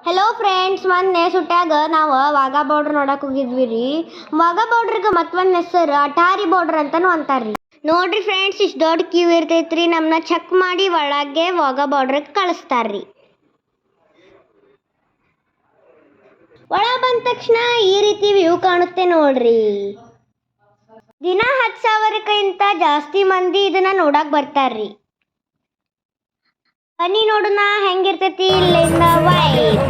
Hello friends, ಮೊನ್ನೆ ಸುಟ್ಯಾಗ ನಾವು Wagah border ನೋಡಕ್ಕೆ ಹೋಗಿದ್ವಿ ರೀ. ವಾಘಾ ಬಾರ್ಡ್ರಿಗೆ ಮತ್ತೊಂದು ಹೆಸರು ಅಟಾರಿ ಬಾರ್ಡ್ರ್ ಅಂತಲೂ ಅಂತಾರ್ರಿ. ನೋಡ್ರಿ ಫ್ರೆಂಡ್ಸ್, ಇಷ್ಟು ದೊಡ್ಡ ಕ್ಯೂ ಇರ್ತೈತ್ರಿ. ನಮ್ಮನ್ನ ಚೆಕ್ ಮಾಡಿ ಒಳಗೆ ವಾಘಾ ಬಾರ್ಡ್ರಿಗೆ ಕಳಿಸ್ತಾರ್ರಿ. ಒಳ ಬಂದ ತಕ್ಷಣ ಈ ರೀತಿ ವ್ಯೂ ಕಾಣುತ್ತೆ ನೋಡ್ರಿ. ದಿನ 10,000ಕ್ಕಿಂತ ಜಾಸ್ತಿ ಮಂದಿ ಇದನ್ನ ನೋಡಕ್ ಬರ್ತಾರ್ರಿ. ಬನ್ನಿ ನೋಡೋಣ ಹೆಂಗಿರ್ತೈತಿ ಇಲ್ಲಿಂದ ವೈಬ್.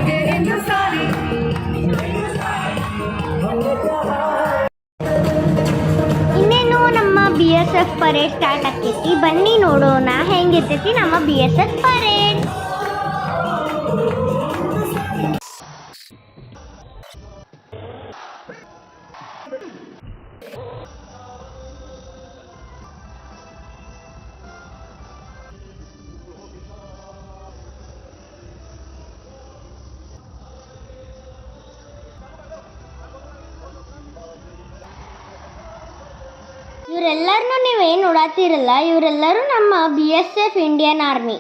ಇನ್ನೇನು ನಮ್ಮ BSF ಪರೇಡ್ ಸ್ಟಾರ್ಟ್ ಆಕೈತಿ. ಬನ್ನಿ ನೋಡೋಣ ಹೆಂಗಿರ್ತೈತಿ ನಮ್ಮ BSF ಪರೇಡ್. ಇವರೆಲ್ಲರನ್ನೂ ನೀವೇನು ನೋಡತ್ತೀರಲ್ಲ, ಇವರೆಲ್ಲರೂ ನಮ್ಮ BSF ಇಂಡಿಯನ್ ಆರ್ಮಿ.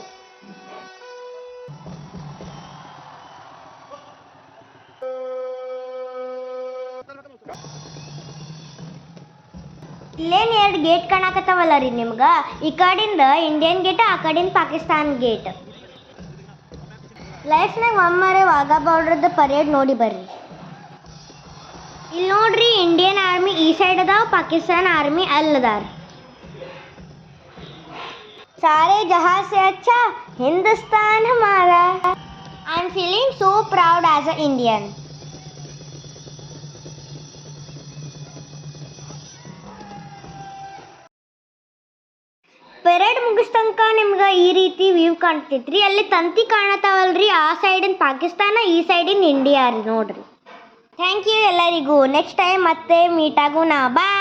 ಇಲ್ಲೇನು 2 ಗೇಟ್ ಕಾಣಕತ್ತಾವಲ್ಲ ರೀ ನಿಮ್ಗೆ. ಈ ಕಡೆಯಿಂದ ಇಂಡಿಯನ್ ಗೇಟ್, ಆ ಕಡೆಯಿಂದ ಪಾಕಿಸ್ತಾನ್ ಗೇಟ್. ಲೈಫ್ನಾಗ ಒಮ್ಮರೆ ವಾಘಾ ಬಾರ್ಡ್ರದ್ದು ಪರೇಡ್ ನೋಡಿ ಬರ್ರಿ. ಇಲ್ಲಿ ನೋಡ್ರಿ, ಇಂಡಿಯನ್ ಆರ್ಮಿ ಈ ಸೈಡ್ ಅದಾವ, ಪಾಕಿಸ್ತಾನ್ ಆರ್ಮಿ ಅಲ್ಲದಾರ. सारे जहां से अच्छा हिंदुस्तान हमारा. I am feeling so proud as an Indian. Parade ಮುಗಿಸ್ತಂಕ ನಿಮ್ಗೆ ಈ ರೀತಿ ವ್ಯೂ ಕಾಣ್ತೈತ್ರಿ. ಅಲ್ಲಿ ತಂತಿ ಕಾಣತಾವಲ್ರಿ, ಆ ಸೈಡಿನ ಪಾಕಿಸ್ತಾನ, ಈ ಸೈಡಿನ ಇಂಡಿಯಾ ರೀ. ನೋಡ್ರಿ, ಥ್ಯಾಂಕ್ ಯು ಎಲ್ಲರಿಗೂ. ನೆಕ್ಸ್ಟ್ ಟೈಮ್ ಮತ್ತೆ ಮೀಟ್ ಆಗೋಣ. ಬಾಯ್.